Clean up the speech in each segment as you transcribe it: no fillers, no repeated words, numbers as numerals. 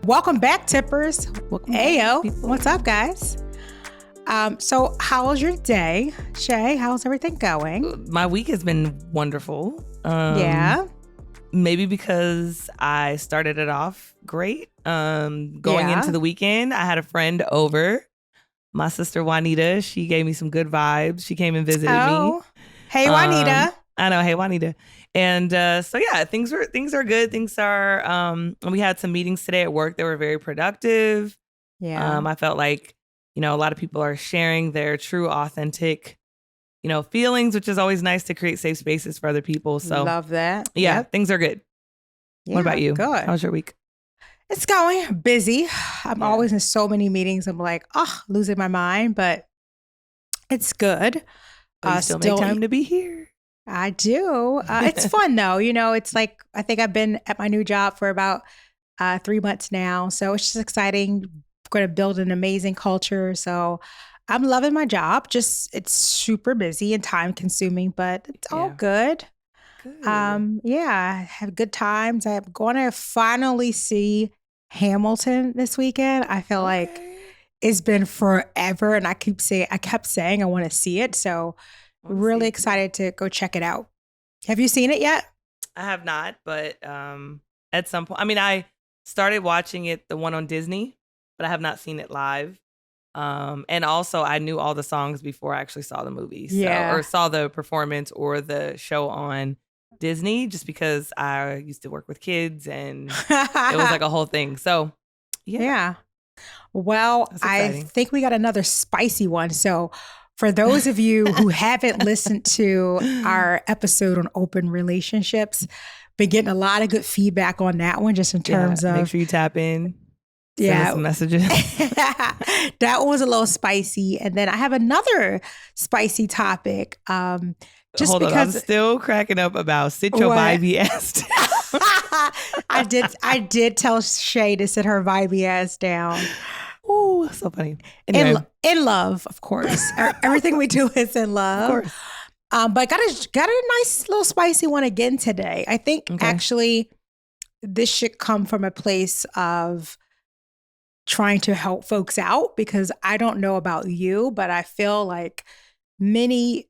Welcome back, tippers. Ayo, what's up, guys? So how was your day? Shay, how's everything going? My week has been wonderful. Yeah. Maybe because I started it off great. Going into the weekend, I had a friend over. My sister Juanita, she gave me some good vibes. She came and visited me. Hey, Juanita. I know. Hey, Juanita. And so yeah, things are good. Things are. We had some meetings today at work that were very productive. Yeah. I felt like a lot of people are sharing their true, authentic, feelings, which is always nice to create safe spaces for other people. So love that. Yeah, Yep. things are good. Yeah, what about you? Good. How's your week? It's going busy. I'm always in so many meetings. I'm like, losing my mind, but it's good. You still make time to be here. I do. It's fun though. It's like, I think I've been at my new job for about 3 months now. So it's just exciting. I'm going to build an amazing culture. So I'm loving my job. Just, it's super busy and time consuming, but it's all good. I have good times. I'm going to finally see Hamilton this weekend. I feel like it's been forever. And I kept saying I want to see it. So really excited to go check it out. Have you seen it yet? I have not, but at some point, I started watching it, the one on Disney, but I have not seen it live. And also I knew all the songs before I actually saw the movie. Or saw the performance or the show on Disney, just because I used to work with kids and it was like a whole thing. So yeah. Well, I think we got another spicy one. So for those of you who haven't listened to our episode on open relationships, been getting a lot of good feedback on that one, just in terms of make sure you tap in. Send us some messages. That one was a little spicy. And then I have another spicy topic. Hold on, I'm still cracking up about sit your vibey ass down. I did tell Shay to sit her vibey ass down. Oh, so funny. Anyway. In love, of course. Everything we do is in love. Of course. But got a nice little spicy one again today. I think actually this should come from a place of trying to help folks out, because I don't know about you, but I feel like many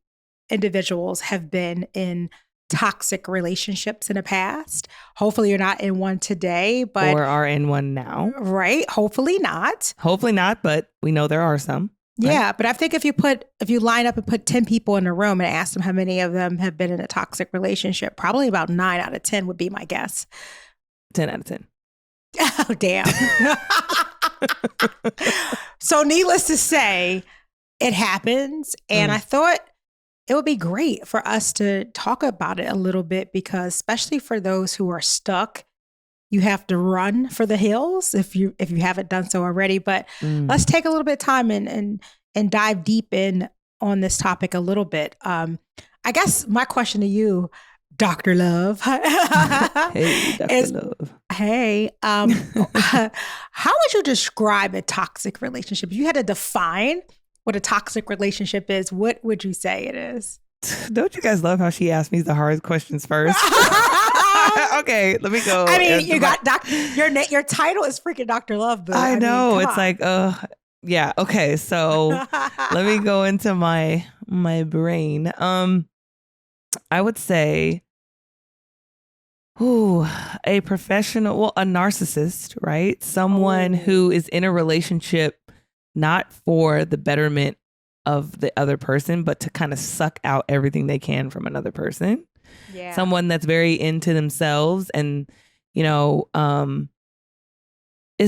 individuals have been in toxic relationships in the past. Hopefully you're not in one today, but or are in one now. Right. Hopefully not, but we know there are some. Right? Yeah. But I think if you line up and put 10 people in a room and ask them how many of them have been in a toxic relationship, probably about 9 out of 10 would be my guess. 10 out of 10. Oh, damn. So needless to say, it happens. And I thought it would be great for us to talk about it a little bit, because especially for those who are stuck, you have to run for the hills if you haven't done so already. But let's take a little bit of time and dive deep in on this topic a little bit. I guess my question to you, Dr. Love. Hey, Dr. Love. Hey, how would you describe a toxic relationship? If you had to define what a toxic relationship is, what would you say it is? Don't you guys love how she asked me the hard questions first? Okay, let me go. I mean, you got your title is freaking Dr. Love, but I know it's like, yeah. Okay, so let me go into my brain. I would say, a professional, a narcissist, right? Someone who is in a relationship not for the betterment of the other person, but to kind of suck out everything they can from another person. Yeah. Someone that's very into themselves and, is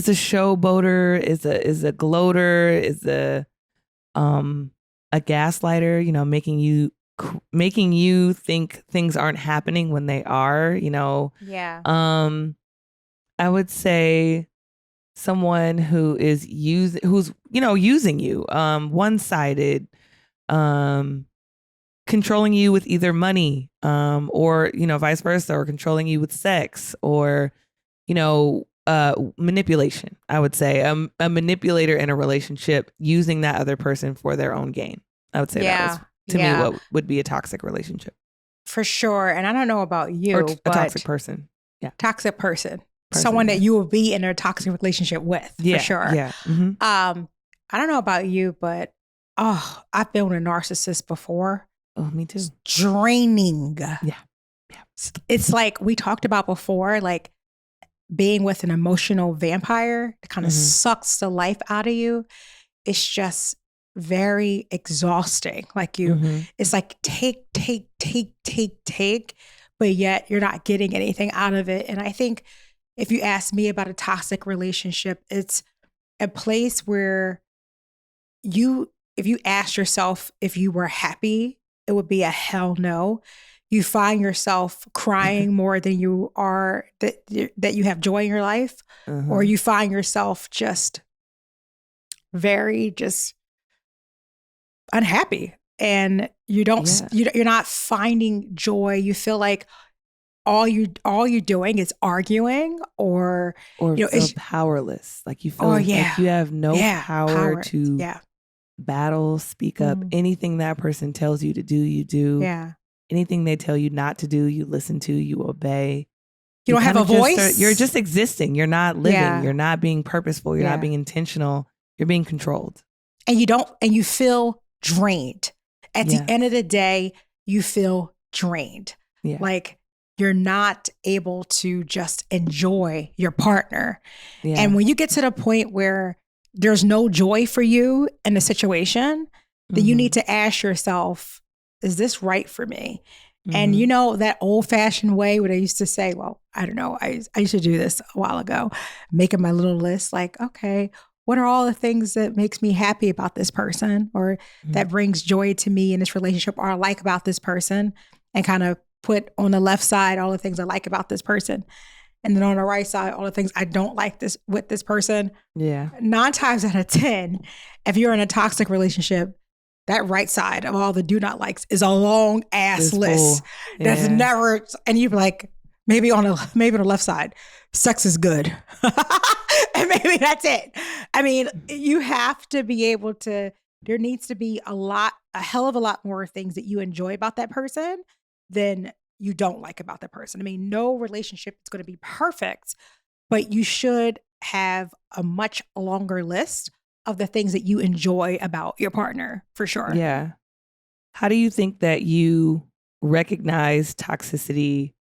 a showboater, is a gloater, is a gaslighter, making you think things aren't happening when they are, Yeah. I would say someone who is using you, one-sided, controlling you with either money, or, vice versa, or controlling you with sex, or, manipulation. I would say a manipulator in a relationship using that other person for their own gain. I would say that was, to me, what would be a toxic relationship. For sure. And I don't know about you, or a toxic person. Yeah. Toxic person. someone that you will be in a toxic relationship with, for sure. Yeah. Mm-hmm. I don't know about you, but I've been with a narcissist before. Oh, me too. It's draining. Yeah. It's like we talked about before, like being with an emotional vampire that kind of sucks the life out of you. It's just very exhausting. Like it's like take, but yet you're not getting anything out of it. And I think if you ask me about a toxic relationship, it's a place where if you ask yourself if you were happy, it would be a hell no. You find yourself crying more than you are, that you have joy in your life, or you find yourself just very unhappy, and you don't, you're not finding joy. You feel like all you're doing is arguing, or feel powerless. Like you feel like you have no power to battle, speak up. Anything that person tells you to do, you do. Yeah. Anything they tell you not to do, you listen to, you obey. You don't have a voice. You're just existing. You're not living. Yeah. You're not being purposeful. You're not being intentional. You're being controlled. And you feel drained. At the end of the day, you feel drained. Yeah. Like you're not able to just enjoy your partner. Yeah. And when you get to the point where there's no joy for you in the situation, then you need to ask yourself, is this right for me? And that old fashioned way where they used to say, well, I don't know, I used to do this a while ago, making my little list, like, okay, what are all the things that makes me happy about this person, or that brings joy to me in this relationship, or I like about this person, and kind of put on the left side all the things I like about this person. And then on the right side, all the things I don't like with this person. Yeah. 9 times out of 10, if you're in a toxic relationship, that right side of all the do not likes is a long ass list that's never, and you're like, maybe on the left side, sex is good. And maybe that's it. I mean, you have to be able to, there needs to be a hell of a lot more things that you enjoy about that person than you don't like about that person. I mean, no relationship is going to be perfect, but you should have a much longer list of the things that you enjoy about your partner, for sure. Yeah. How do you think that you recognize toxicity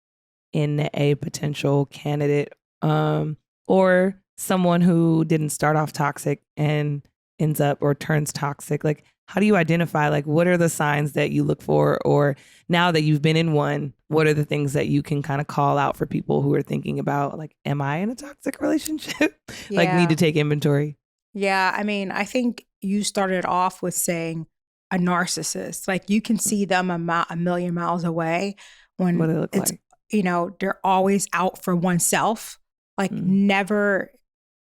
in a potential candidate, or someone who didn't start off toxic and ends up or turns toxic? Like, how do you identify, like, what are the signs that you look for? Or now that you've been in one, what are the things that you can kind of call out for people who are thinking about, like, am I in a toxic relationship? Like, need to take inventory. Yeah, I mean, I think you started off with saying a narcissist. Like, you can see them a million miles away when what do they look it's, like? They're always out for oneself, like never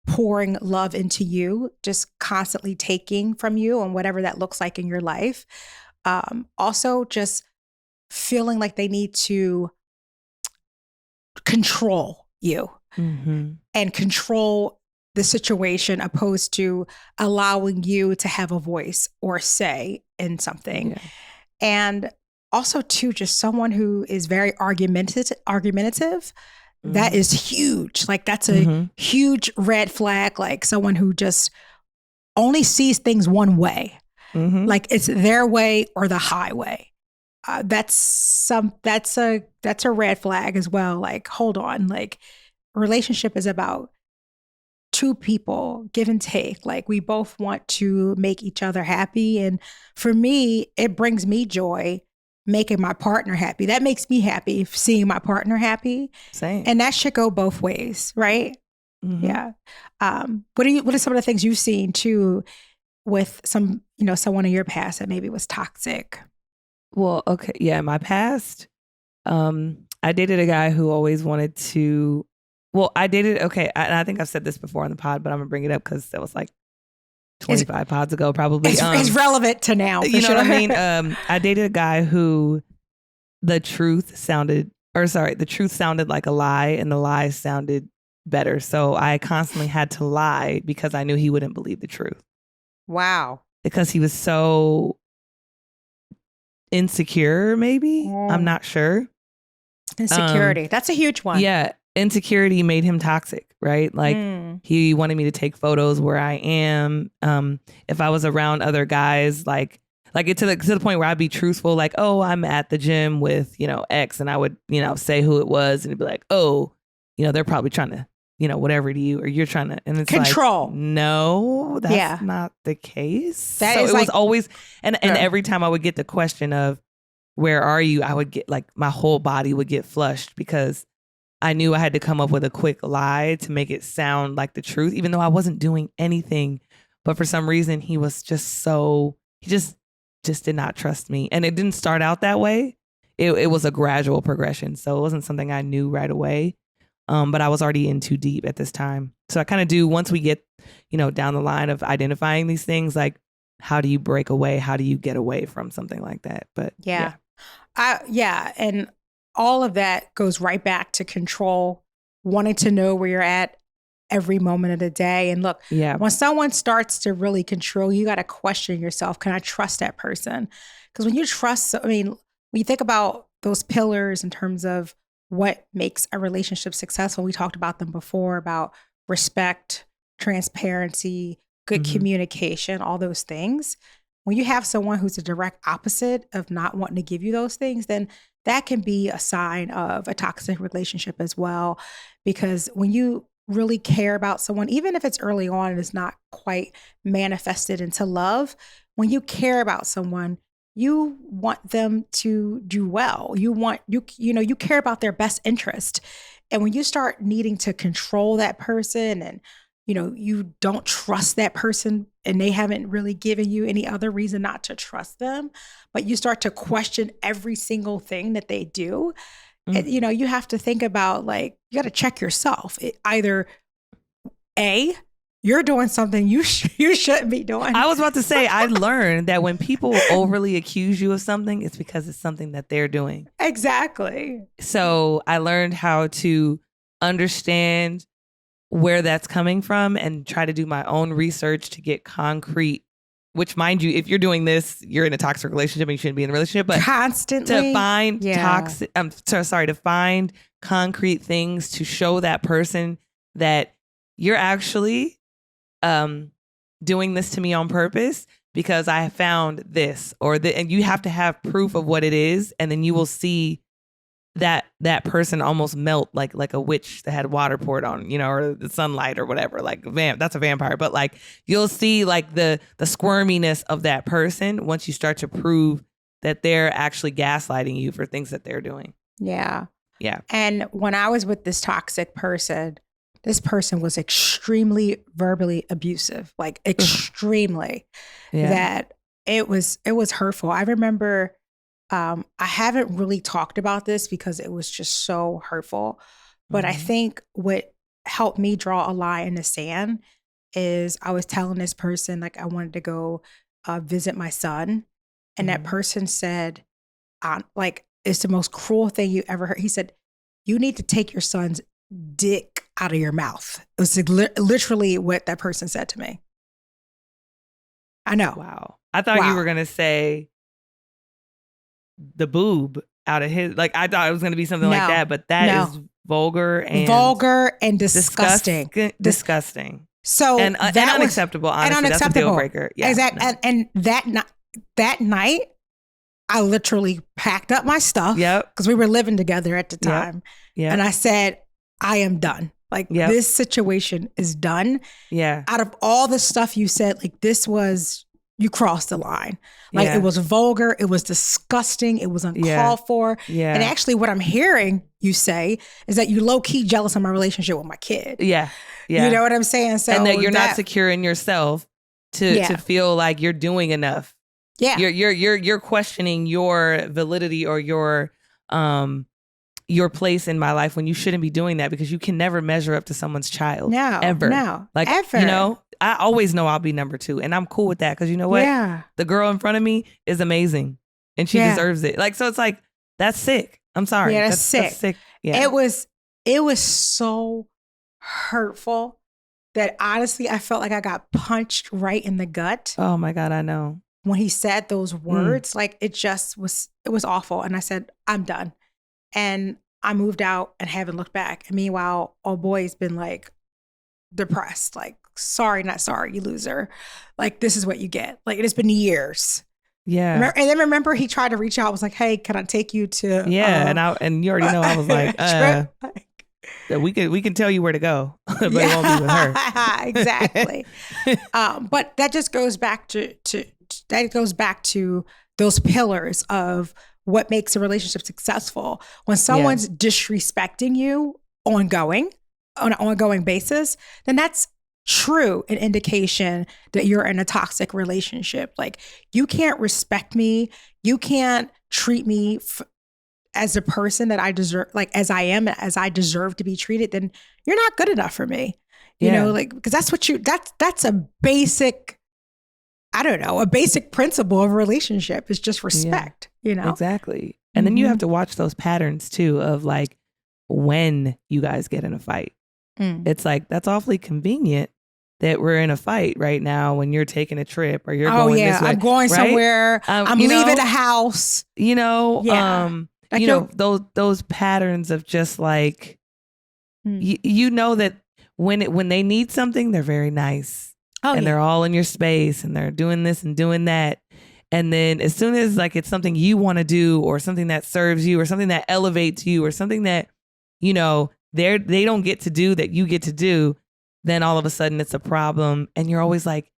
pouring love into you, just constantly taking from you and whatever that looks like in your life. Also, just feeling like they need to control you and control the situation, opposed to allowing you to have a voice or say in something. Yeah. And also too, just someone who is very argumentative. That is huge. Like, that's a huge red flag. Like, someone who just only sees things one way. Like, it's their way or the highway. That's a red flag as well. Like, hold on. Like, a relationship is about 2 people, give and take. Like, we both want to make each other happy. And for me, it brings me joy making my partner happy. That makes me happy, seeing my partner happy. Same. And that should go both ways, right? Yeah. What are some of the things you've seen too with someone in your past that maybe was toxic? Well, okay. Yeah. In my past, I dated a guy who always wanted to, I think I've said this before on the pod, but I'm gonna bring it up because that was like 25 pods ago, probably. It's relevant to now. You know what I mean? I dated a guy who the truth sounded like a lie, and the lie sounded better. So I constantly had to lie because I knew he wouldn't believe the truth. Wow. Because he was so insecure, maybe. I'm not sure. Insecurity. That's a huge one. Yeah. insecurity made him toxic, right? Like he wanted me to take photos where I am. If I was around other guys, like it to the point where I'd be truthful, like, oh, I'm at the gym with, X, and I would, say who it was, and it'd be like, oh, they're probably trying to, whatever to you, or you're trying to, and it's control. Like, no, that's not the case. That so is it was always, and every time I would get the question of, where are you? I would get like my whole body would get flushed because I knew I had to come up with a quick lie to make it sound like the truth, even though I wasn't doing anything. But for some reason, he was he just did not trust me. And it didn't start out that way. It was a gradual progression. So it wasn't something I knew right away. But I was already in too deep at this time. So I kind of do, once we get, down the line of identifying these things, like, how do you break away? How do you get away from something like that? But yeah. And all of that goes right back to control, wanting to know where you're at every moment of the day. And look, when someone starts to really control, you got to question yourself. Can I trust that person? Because when you trust, when you think about those pillars in terms of what makes a relationship successful, we talked about them before, about respect, transparency, good communication, all those things. When you have someone who's a direct opposite of not wanting to give you those things, then that can be a sign of a toxic relationship as well. Because when you really care about someone, even if it's early on and it's not quite manifested into love, when you care about someone, you want them to do well. You care about their best interest. And when you start needing to control that person, and you don't trust that person, and they haven't really given you any other reason not to trust them, but you start to question every single thing that they do. And, you have to think about, like, you got to check yourself. Either A, you're doing something you shouldn't be doing. I was about to say, I learned that when people overly accuse you of something, it's because it's something that they're doing. Exactly. So I learned how to understand where that's coming from and try to do my own research to get concrete, which, mind you, if you're doing this, you're in a toxic relationship and you shouldn't be in a relationship, but constantly to find to find concrete things to show that person that you're actually doing this to me on purpose because I have found this and you have to have proof of what it is. And then you will see that person almost melt like a witch that had water poured on, or the sunlight or whatever, like that's a vampire. But like, you'll see like the squirminess of that person once you start to prove that they're actually gaslighting you for things that they're doing. Yeah. Yeah. And when I was with this toxic person, this person was extremely verbally abusive, like extremely, that it was hurtful. I remember, I haven't really talked about this because it was just so hurtful. But I think what helped me draw a line in the sand is I was telling this person, like, I wanted to go visit my son. And that person said, like, it's the most cruel thing you ever heard. He said, you need to take your son's dick out of your mouth. It was literally what that person said to me. I know. Wow. I thought you were going to say the boob out of his, like, I thought it was going to be something like that, but that is vulgar and disgusting. Disgusting. So and unacceptable, honestly. And unacceptable. That's a deal breaker. Yeah, exactly. No. And that night, I literally packed up my stuff. Yep. Because we were living together at the time. Yep. And I said, I am done. Like, this situation is done. Yeah. Out of all the stuff you said, like, you crossed the line. Like, it was vulgar. It was disgusting. It was uncalled for. Yeah. And actually what I'm hearing you say is that you low key jealous of my relationship with my kid. Yeah. Yeah. You know what I'm saying? So and that you're not secure in yourself to feel like you're doing enough. Yeah. You're questioning your validity or your place in my life when you shouldn't be doing that, because you can never measure up to someone's child. No. Ever. No. Like, ever. I always know I'll be number 2, and I'm cool with that, because you know what? Yeah. The girl in front of me is amazing and she deserves it. Like, so it's like, that's sick. I'm sorry. Yeah, that's sick. That's sick. Yeah. It was so hurtful that honestly I felt like I got punched right in the gut. Oh my God, I know. When he said those words, like, it was awful. And I said, I'm done. And I moved out and haven't looked back. And meanwhile, old boy's been like depressed, like, sorry, not sorry, you loser. Like, this is what you get. Like, it has been years. Yeah. And then remember, he tried to reach out, was like, hey, can I take you to and you already know I was like, we can tell you where to go, but it won't be with her. Exactly. But that just goes back to those pillars of what makes a relationship successful. When someone's disrespecting you on an ongoing basis, then that's true an indication that you're in a toxic relationship. Like, you can't respect me. You can't treat me as a person that I deserve, like as I am, as I deserve to be treated. Then you're not good enough for me. You know, like, because that's a basic, I don't know, a basic principle of a relationship is just respect, you know? Exactly. And then you have to watch those patterns too of like when you guys get in a fight. It's like, that's awfully convenient that we're in a fight right now when you're taking a trip or you're going this way. I'm going somewhere. I'm leaving the house. You know, like, you know, those patterns of just like, you know that when they need something, they're very nice. They're all in your space and they're doing this and doing that. And then as soon as like it's something you want to do or something that serves you or something that elevates you or something that, you know, they don't get to do that you get to do, then all of a sudden it's a problem. And you're always like,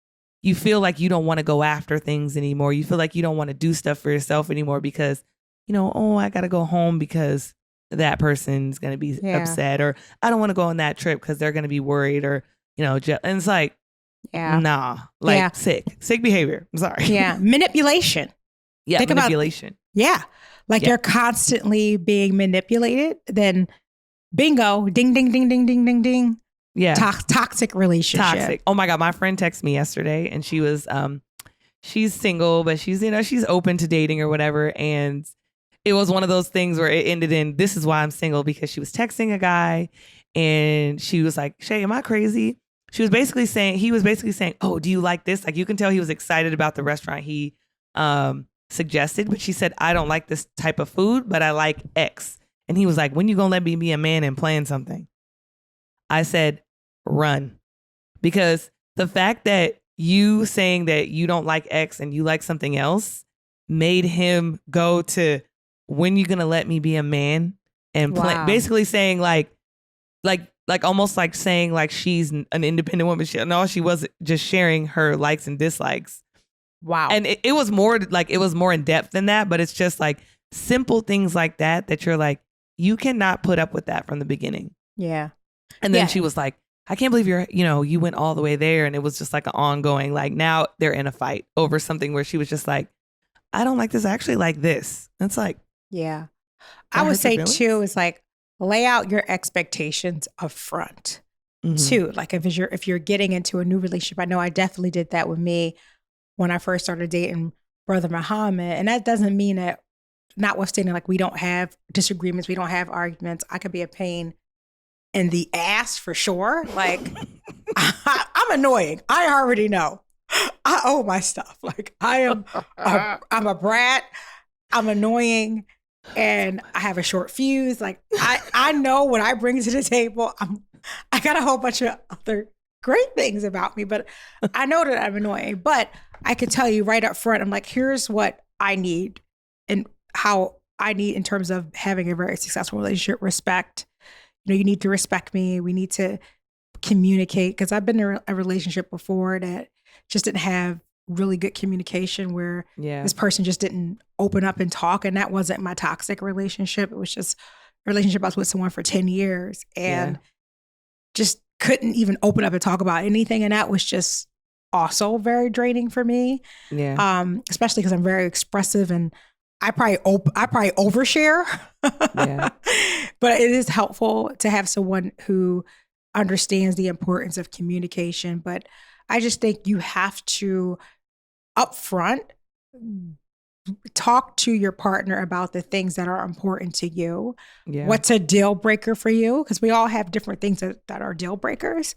you feel like you don't want to go after things anymore. You feel like you don't want to do stuff for yourself anymore because, you know, oh, I got to go home because that person's going to be upset, or I don't want to go on that trip because they're going to be worried, or, you know, and it's like, nah, like sick behavior. I'm sorry. Yeah. Manipulation. Think manipulation. Like you're constantly being manipulated. Then bingo, ding, ding, ding, ding, ding, ding, ding. Yeah. Toxic relationship. Toxic. Oh my God. My friend texted me yesterday and she was, she's single, but she's, you know, she's open to dating or whatever. And it was one of those things where it ended in, this is why I'm single, because she was texting a guy and she was like, Shea, am I crazy? He was basically saying, oh, do you like this? Like, you can tell he was excited about the restaurant he suggested, but she said, I don't like this type of food, but I like X. And he was like, when you gonna let me be a man and plan something? I said, run. Because the fact that you saying that you don't like X and you like something else made him go to, when you gonna let me be a man and plan? Basically saying like almost like saying like she's an independent woman. She wasn't just sharing her likes and dislikes. Wow. And it was more like, it was more in depth than that, but it's just like simple things like that you're like, you cannot put up with that from the beginning. Yeah. And then she was like, I can't believe you went all the way there. And it was just like an ongoing, like, now they're in a fight over something where she was just like, I don't like this. I actually like this. And it's like, yeah. I would say too, is like, lay out your expectations up front too. Like if you're getting into a new relationship, I know I definitely did that with me when I first started dating Brother Muhammad. And that doesn't mean that, notwithstanding, like we don't have disagreements, we don't have arguments. I could be a pain in the ass for sure. Like I'm annoying. I already know. I owe my stuff. Like I'm a brat. I'm annoying. And I have a short fuse. Like I know what I bring to the table. I got a whole bunch of other great things about me, but I know that I'm annoying. But I can tell you right up front, I'm like, here's what I need and how I need in terms of having a very successful relationship. Respect. You know, you need to respect me. We need to communicate, because I've been in a relationship before that just didn't have really good communication, where this person just didn't open up and talk. And that wasn't my toxic relationship. It was just a relationship I was with someone for 10 years and just couldn't even open up and talk about anything. And that was just also very draining for me. Yeah. Especially because I'm very expressive and I probably overshare. Yeah. But it is helpful to have someone who understands the importance of communication. But I just think you have to upfront talk to your partner about the things that are important to you. Yeah. What's a deal breaker for you? Because we all have different things that are deal breakers,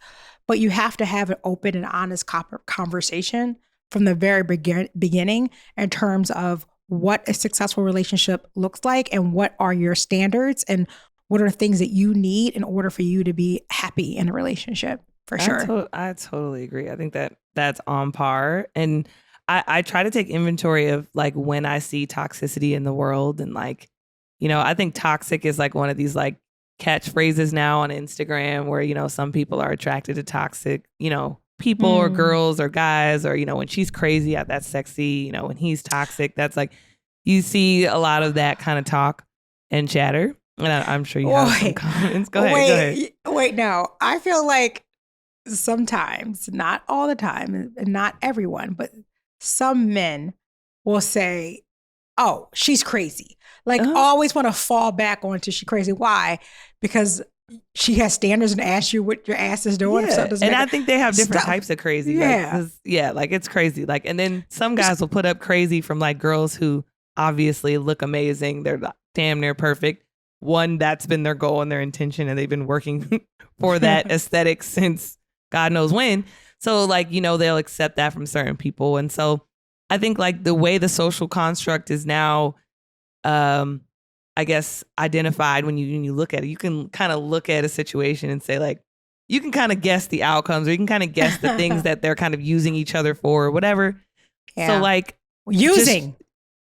but you have to have an open and honest conversation from the very beginning in terms of what a successful relationship looks like and what are your standards and what are the things that you need in order for you to be happy in a relationship, for sure. I totally agree. I think that's on par. And I try to take inventory of like when I see toxicity in the world, and like, you know, I think toxic is like one of these like catchphrases now on Instagram where, you know, some people are attracted to toxic, you know, people or girls or guys, or, you know, when she's crazy, that's sexy, you know, when he's toxic, that's like, you see a lot of that kind of talk and chatter. And I'm sure you have some comments. Go ahead. Wait, no. I feel like sometimes, not all the time, and not everyone, but some men will say, oh, she's crazy. Like, always want to fall back onto she's crazy. Why? Because she has standards and asks you what your ass is doing. Yeah. And I think they have different types of crazy. Yeah. Like it's crazy. Like, and then some guys will put up crazy from like girls who obviously look amazing. They're damn near perfect. One, that's been their goal and their intention, and they've been working for that aesthetic since God knows when. So like, you know, they'll accept that from certain people. And so I think like the way the social construct is now, I guess, identified when you look at it, you can kind of look at a situation and say like, you can kind of guess the outcomes, or you can kind of guess the things that they're kind of using each other for or whatever. Yeah. So like using.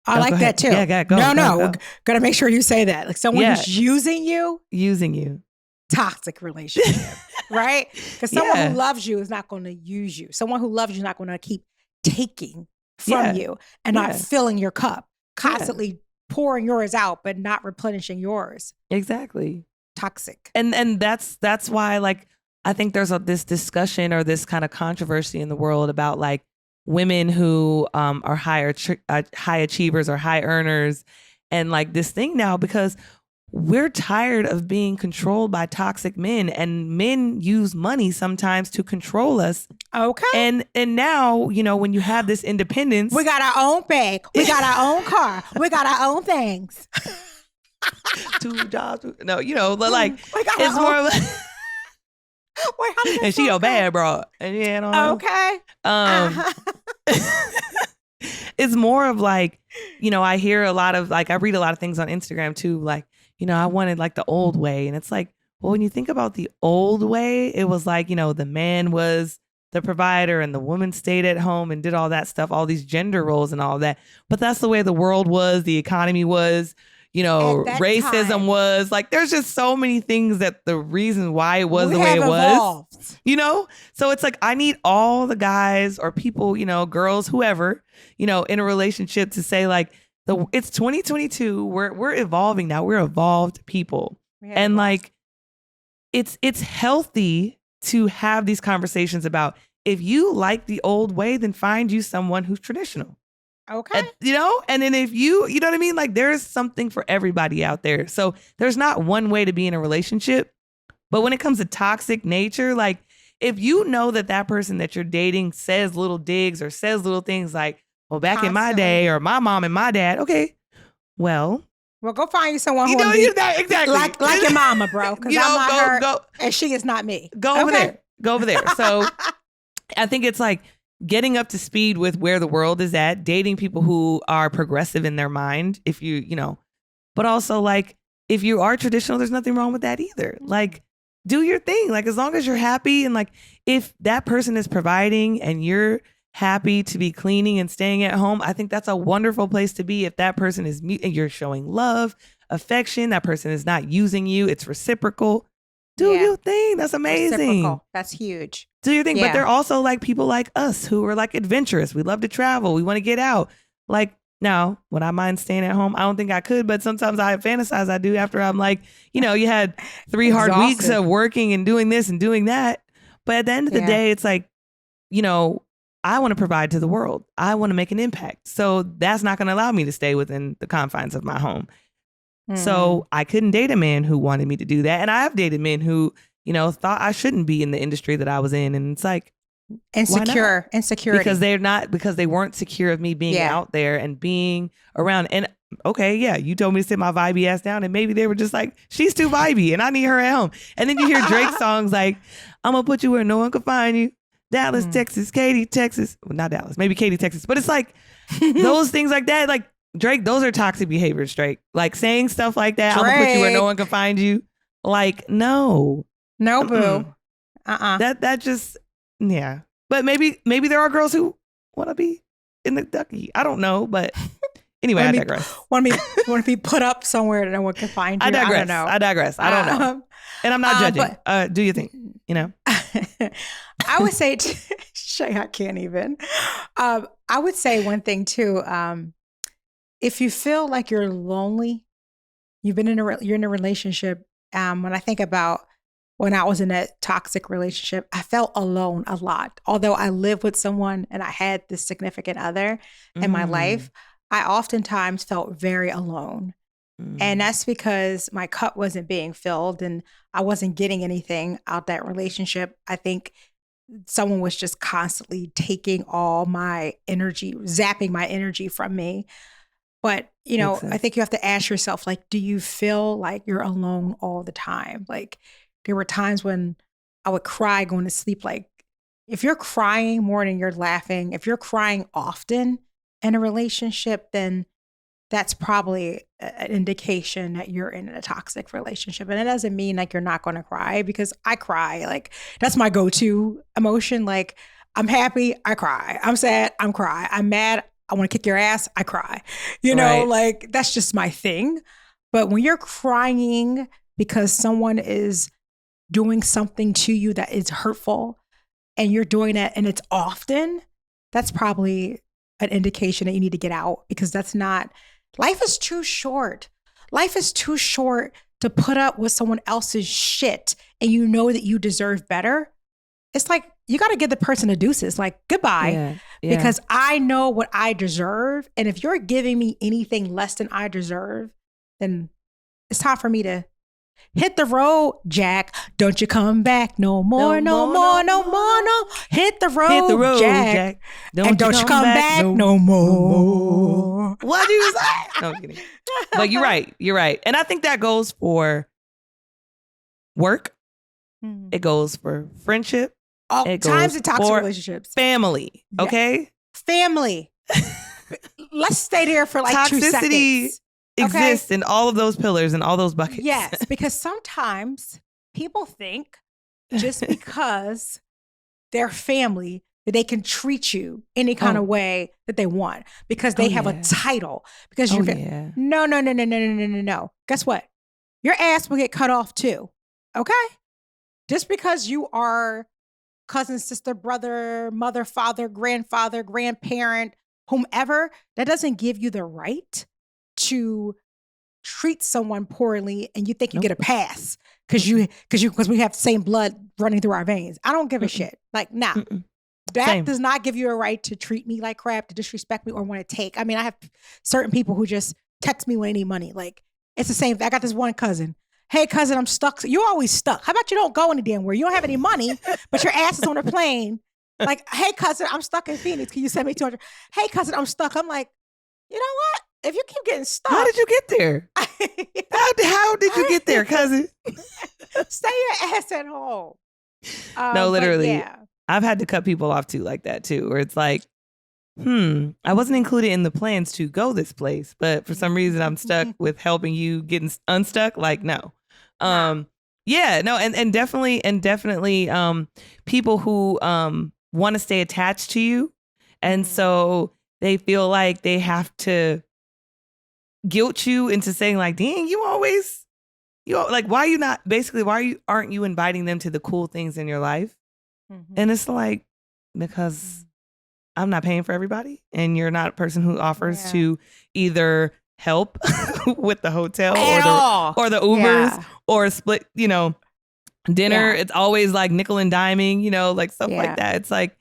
I like that too. Yeah, go. No. Gotta make sure you say that. Like someone who's using you. Toxic relationship, right? Because someone who loves you is not going to use you. Someone who loves you is not going to keep taking from you and not filling your cup, constantly pouring yours out, but not replenishing yours. Exactly. Toxic. And that's why, like, I think there's this discussion or this kind of controversy in the world about like women who are high achievers or high earners, and like this thing now, because we're tired of being controlled by toxic men, and men use money sometimes to control us. Okay. And now, you know, when you have this independence, we got our own bag, we got our own car, we got our own things. 2 jobs. No, you know, like it's more of a wait, how did and she a bad bro. And you know, okay. It's more of like, you know, I hear a lot of like, I read a lot of things on Instagram too, like, you know, I wanted like the old way. And it's like, well, when you think about the old way, it was like, you know, the man was the provider and the woman stayed at home and did all that stuff, all these gender roles and all that. But that's the way the world was, the economy was, you know, racism was. Like, there's just so many things that the reason why it was the way it was, you know? So it's like, I need all the guys or people, you know, girls, whoever, you know, in a relationship to say like, it's 2022. We're evolving now. We're evolved people. And like, it's healthy to have these conversations about, if you like the old way, then find you someone who's traditional. Okay. You know, and then if you know what I mean? Like, there's something for everybody out there. So there's not one way to be in a relationship. But when it comes to toxic nature, like, if you know that person that you're dating says little digs or says little things like, well, back in my day, or my mom and my dad. Okay, well, go find you someone who exactly like your mama, bro. Because I'm not her, and she is not me. Go over there. So I think it's like getting up to speed with where the world is at, dating people who are progressive in their mind. If you know, but also like if you are traditional, there's nothing wrong with that either. Like, do your thing. Like, as long as you're happy, and like if that person is providing and you're happy to be cleaning and staying at home, I think that's a wonderful place to be. If that person is and you're showing love, affection, that person is not using you, it's reciprocal. Do your thing. That's amazing. Reciprocal. That's huge. Do your thing. But they're also like people like us who are like adventurous. We love to travel. We want to get out. Like, now, would I mind staying at home? I don't think I could, but sometimes I fantasize I do after I'm like, you know, you had 3 hard weeks of working and doing this and doing that. But at the end of the day, it's like, you know, I want to provide to the world. I want to make an impact. So that's not going to allow me to stay within the confines of my home. So I couldn't date a man who wanted me to do that. And I have dated men who, you know, thought I shouldn't be in the industry that I was in. And it's like, insecurity. Because they weren't secure of me being out there and being around. And okay, you told me to sit my vibey ass down, and maybe they were just like, she's too vibey and I need her at home. And then you hear Drake songs like, I'm gonna put you where no one can find you. Dallas, Texas, Katy, Texas. Well, not Dallas, maybe Katy, Texas. But it's like those things like that. Like, Drake, those are toxic behaviors, Drake. Like saying stuff like that. I'm gonna put you where no one can find you. Like, no. No, boo. That just, yeah. But maybe there are girls who want to be in the ducky. I don't know, but anyway, I digress. Want to be put up somewhere that no one can find you? I digress. I don't know. I don't know. And I'm not judging. But, do you think? You know? I would say, Shay, I can't even. I would say one thing too. If you feel like you're lonely, you're in a relationship. When I think about when I was in a toxic relationship, I felt alone a lot. Although I lived with someone and I had this significant other in my life, I oftentimes felt very alone. And that's because my cup wasn't being filled and I wasn't getting anything out that relationship. I think someone was just constantly taking all my energy, zapping my energy from me. But, you know, I think you have to ask yourself, like, do you feel like you're alone all the time? Like, there were times when I would cry going to sleep. Like, if you're crying more than you're laughing, if you're crying often in a relationship, then that's probably an indication that you're in a toxic relationship. And it doesn't mean like you're not going to cry, because I cry. Like, that's my go-to emotion. Like, I'm happy, I cry. I'm sad, I'm cry. I'm mad, I want to kick your ass, I cry. You know, like, that's just my thing. But when you're crying because someone is doing something to you that is hurtful and you're doing that and it's often, that's probably an indication that you need to get out, because that's not, life is too short. Life is too short to put up with someone else's shit and you know that you deserve better. It's like, you got to give the person the deuces, like, goodbye, because I know what I deserve. And if you're giving me anything less than I deserve, then it's time for me to hit the road, Jack. Don't you come back no more, no more. Hit the road, Jack. Don't you come back no more. What do you say? No, I'm kidding. But you're right. And I think that goes for work. It goes for friendship. All times of toxic relationships. Family, okay? Family. Let's stay there for like toxicity 2 seconds. Exists in all of those pillars and all those buckets. Yes, because sometimes people think just because they're family that they can treat you any kind of way that they want because they have a title. Because you're No. Guess what? Your ass will get cut off too. Okay? Just because you are cousin, sister, brother, mother, father, grandfather, grandparent, whomever, that doesn't give you the right to treat someone poorly and you think you get a pass because we have the same blood running through our veins. I don't give a shit. Like, nah. That does not give you a right to treat me like crap, to disrespect me or want to take. I mean, I have certain people who just text me when they need money. Like, it's the same. I got this one cousin. Hey, cousin, I'm stuck. You're always stuck. How about you don't go any damn where? You don't have any money, but your ass is on a plane. Like, hey, cousin, I'm stuck in Phoenix. Can you send me 200? Hey, cousin, I'm stuck. I'm like, you know what? If you keep getting stuck. How did you get there? How did you get there, cousin? Stay your ass at home. No, literally. I've had to cut people off too, like that too, where it's like, I wasn't included in the plans to go this place, but for some reason I'm stuck with helping you getting unstuck. Like, no. And definitely people who want to stay attached to you. And so they feel like they have to guilt you into saying like, dang, why aren't you inviting them to the cool things in your life? And it's like, because I'm not paying for everybody and you're not a person who offers to either help with the hotel or the Ubers or split, dinner. It's always like nickel and diming, like stuff like that. It's like,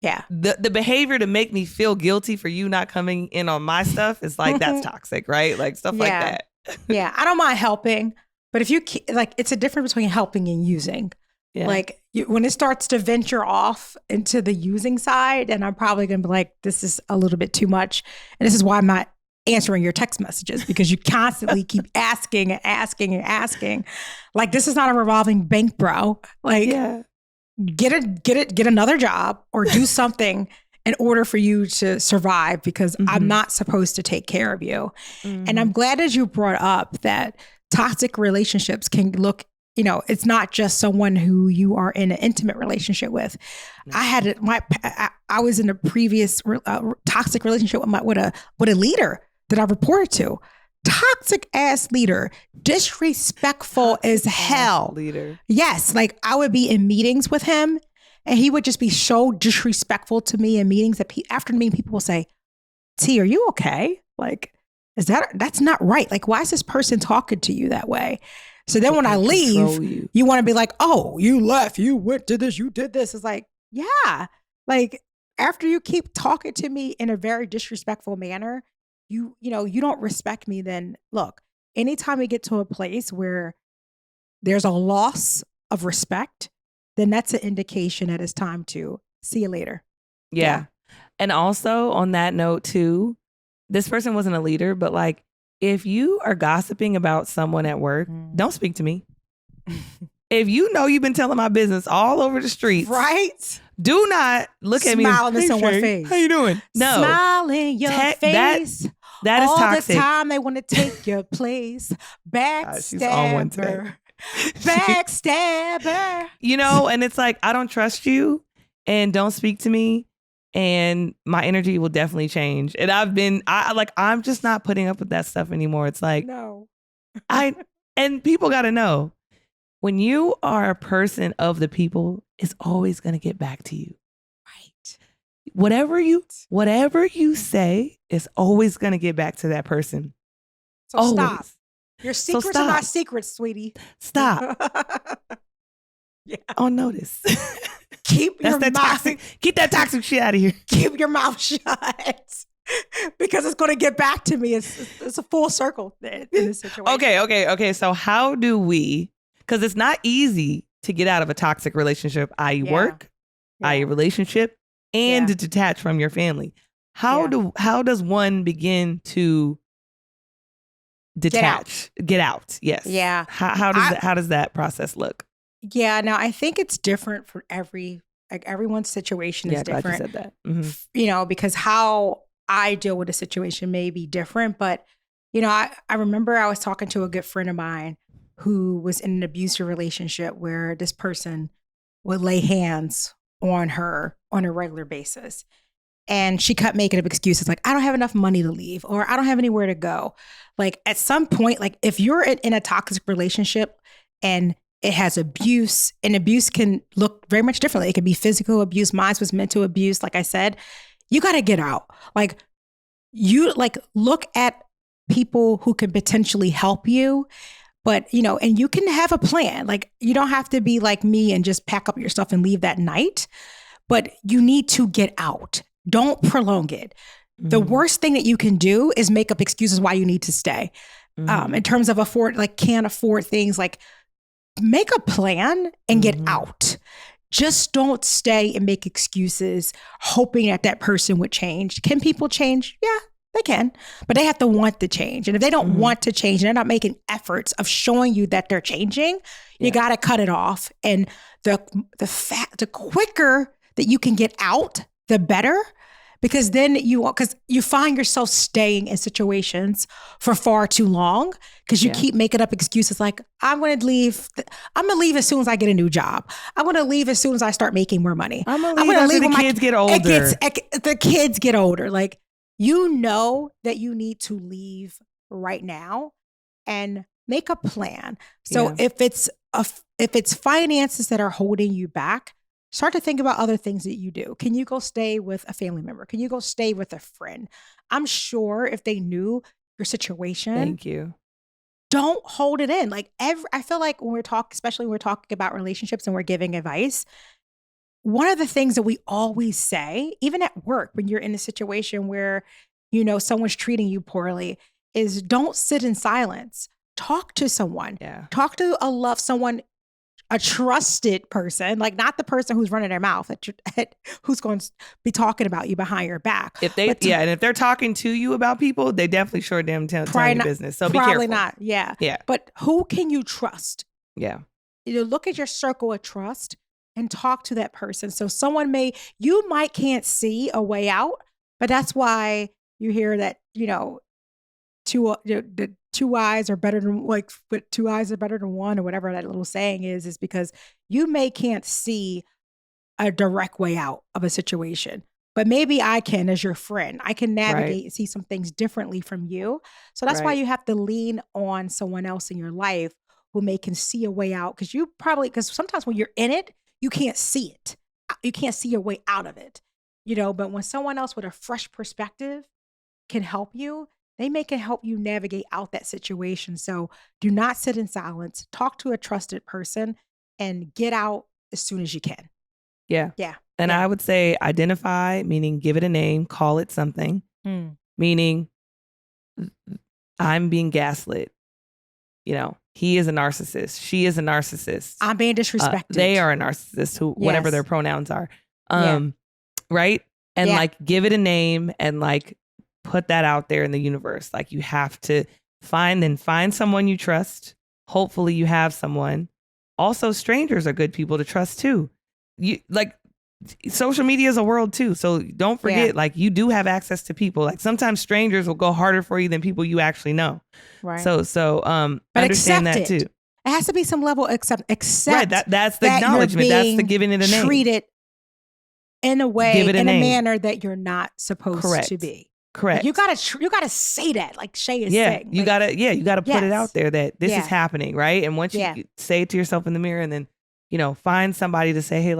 the behavior to make me feel guilty for you not coming in on my stuff is like, that's toxic, right? Like stuff like that. I don't mind helping, but if you like, it's a difference between helping and using. Like when it starts to venture off into the using side, and I'm probably going to be like, this is a little bit too much. And this is why I'm not answering your text messages, because you constantly keep asking and asking and asking. Like, this is not a revolving bank, bro. Like, get another job or do something in order for you to survive, because I'm not supposed to take care of you. And I'm glad that you brought up that toxic relationships can look it's not just someone who you are in an intimate relationship with. No. I was in a previous toxic relationship with a leader that I reported to. Toxic ass leader, disrespectful as hell. Leader. Yes, like I would be in meetings with him, and he would just be so disrespectful to me in meetings that after the meeting, people will say, "T, are you okay? Like, that's not right. Like, why is this person talking to you that way?" So then when I leave, you want to be like, "Oh, you left, you went to this, you did this." It's like, yeah, like after you keep talking to me in a very disrespectful manner, you don't respect me. Then look, anytime we get to a place where there's a loss of respect, then that's an indication that it's time to see you later. Yeah. And also on that note too, this person wasn't a leader, but like, if you are gossiping about someone at work, don't speak to me. If you know you've been telling my business all over the streets, right? Do not look at me and smile in someone's face. How you doing? No, smile in your face. That is all toxic. The time they want to take your place. Backstabber. Backstabber. And it's like, I don't trust you, and don't speak to me. And my energy will definitely change. And I'm just not putting up with that stuff anymore. It's like, no. And people got to know, when you are a person of the people, it's always going to get back to you. Right. Whatever you say is always going to get back to that person. So always. Stop. Your secrets are not secrets, sweetie. Stop. Yeah. On notice. Keep that toxic shit out of here. Keep your mouth shut. Because it's going to get back to me. It's a full circle in this situation. Okay. So how do we, because it's not easy to get out of a toxic relationship, i.e. work, i.e. relationship, and to detach from your family. How does one begin to detach? Get out. Yes. Yeah. How does that process look? Yeah, now I think it's different for everyone's situation is different. Glad you said that. Because how I deal with a situation may be different. But, I remember I was talking to a good friend of mine who was in an abusive relationship where this person would lay hands on her on a regular basis. And she kept making up excuses like, I don't have enough money to leave, or I don't have anywhere to go. Like at some point, like if you're in a toxic relationship and it has abuse, and abuse can look very much differently. It could be physical abuse. Mine was mental abuse. Like I said, you got to get out. Like you look at people who can potentially help you, but and you can have a plan. Like you don't have to be like me and just pack up your stuff and leave that night, but you need to get out. Don't prolong it. Mm-hmm. The worst thing that you can do is make up excuses why you need to stay. Mm-hmm. In terms of can't afford things, like make a plan and get out. Just don't stay and make excuses hoping that person would change. Can people change? Yeah, they can, but they have to want to change. And if they don't want to change and they're not making efforts of showing you that they're changing, you got to cut it off. And the quicker that you can get out, the better. Because then you find yourself staying in situations for far too long because you keep making up excuses like, I'm going to leave. I'm going to leave as soon as I get a new job. I'm going to leave as soon as I start making more money. I'm going to leave when the kids get older. The kids get older. Like, that you need to leave right now and make a plan. So if it's finances that are holding you back, start to think about other things that you do. Can you go stay with a family member? Can you go stay with a friend? I'm sure if they knew your situation. Thank you. Don't hold it in. Like I feel like when especially when we're talking about relationships and we're giving advice, one of the things that we always say, even at work, when you're in a situation where, someone's treating you poorly, is don't sit in silence. Talk to someone. Yeah. Talk to a trusted person, like not the person who's running their mouth who's going to be talking about you behind your back. And if they're talking to you about people, they definitely sure damn telling your business. So be careful. Probably not. Yeah. Yeah. But who can you trust? Yeah. Look at your circle of trust and talk to that person. So can't see a way out, but that's why you hear that, the two eyes are better than but 2 eyes are better than one, or whatever that little saying is because you can't see a direct way out of a situation. But maybe I can, as your friend. I can navigate and see some things differently from you. So that's why you have to lean on someone else in your life who can see a way out. Because sometimes when you're in it, you can't see it. You can't see your way out of it. But when someone else with a fresh perspective can help you, can help you navigate out that situation. So do not sit in silence. Talk to a trusted person and get out as soon as you can. Yeah. And I would say identify, meaning give it a name, call it something, meaning I'm being gaslit. He is a narcissist. She is a narcissist. I'm being disrespected. They are a narcissist, whatever their pronouns are. Right? And give it a name and put that out there in the universe. You have to find someone you trust. Hopefully you have someone. Also, strangers are good people to trust too. Social media is a world too. So don't forget, you do have access to people. Sometimes strangers will go harder for you than people you actually know. Right. So understand that too. It has to be some level of accept. Right. That's the acknowledgement. That's the giving it a name. Treated in a way, in a manner that you're not supposed to be. Correct. You gotta say that, like Shea is saying. You gotta put it out there that this is happening, right? And once you say it to yourself in the mirror, and then find somebody to say, hey,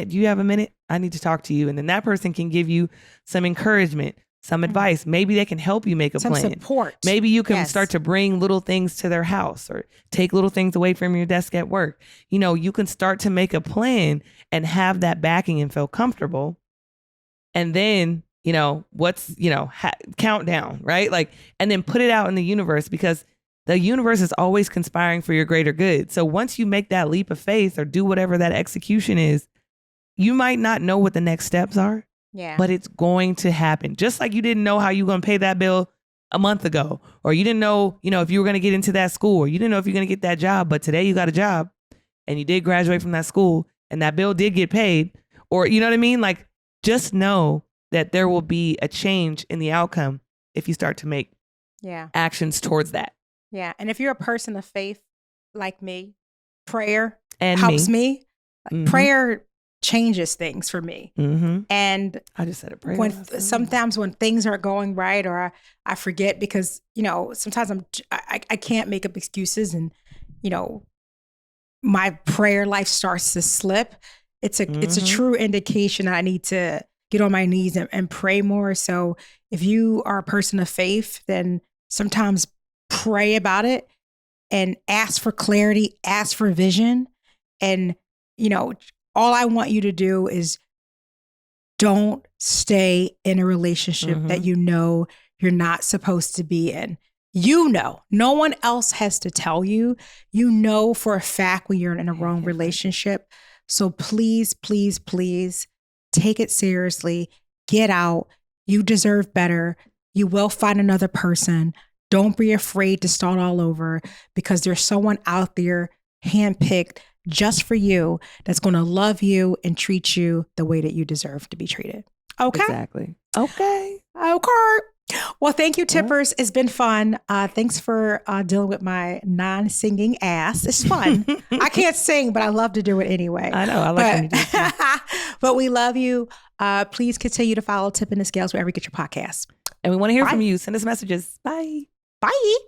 do you have a minute? I need to talk to you. And then that person can give you some encouragement, some advice. Maybe they can help you make a plan. Some support. Maybe you can start to bring little things to their house or take little things away from your desk at work. You can start to make a plan and have that backing and feel comfortable. And then, countdown, right? And then put it out in the universe, because the universe is always conspiring for your greater good. So once you make that leap of faith or do whatever that execution is, you might not know what the next steps are, but it's going to happen. Just like you didn't know how you were going to pay that bill a month ago, or you didn't know, if you were going to get into that school, or you didn't know if you're going to get that job, but today you got a job and you did graduate from that school and that bill did get paid, or you know what I mean? Just know that there will be a change in the outcome if you start to make actions towards that. Yeah. And if you're a person of faith like me, prayer helps me. Prayer changes things for me. And I just said a prayer. Sometimes when things aren't going right, or I forget, because, sometimes I can't make up excuses, and, my prayer life starts to slip. It's a true indication I need to get on my knees and pray more. So if you are a person of faith, then sometimes pray about it and ask for clarity, ask for vision. And, all I want you to do is don't stay in a relationship that you're not supposed to be in. No one else has to tell you. For a fact when you're in a wrong relationship. So please, please, please take it seriously. Get out. You deserve better. You will find another person. Don't be afraid to start all over, because there's someone out there handpicked just for you that's going to love you and treat you the way that you deserve to be treated. Okay? Exactly. Okay. Well, thank you, Tippers. It's been fun. Thanks for dealing with my non-singing ass. It's fun. I can't sing, but I love to do it anyway. I know. I like when you do it. But we love you. Please continue to follow Tipping the Scales wherever you get your podcasts. And we want to hear from you. Send us messages. Bye. Bye.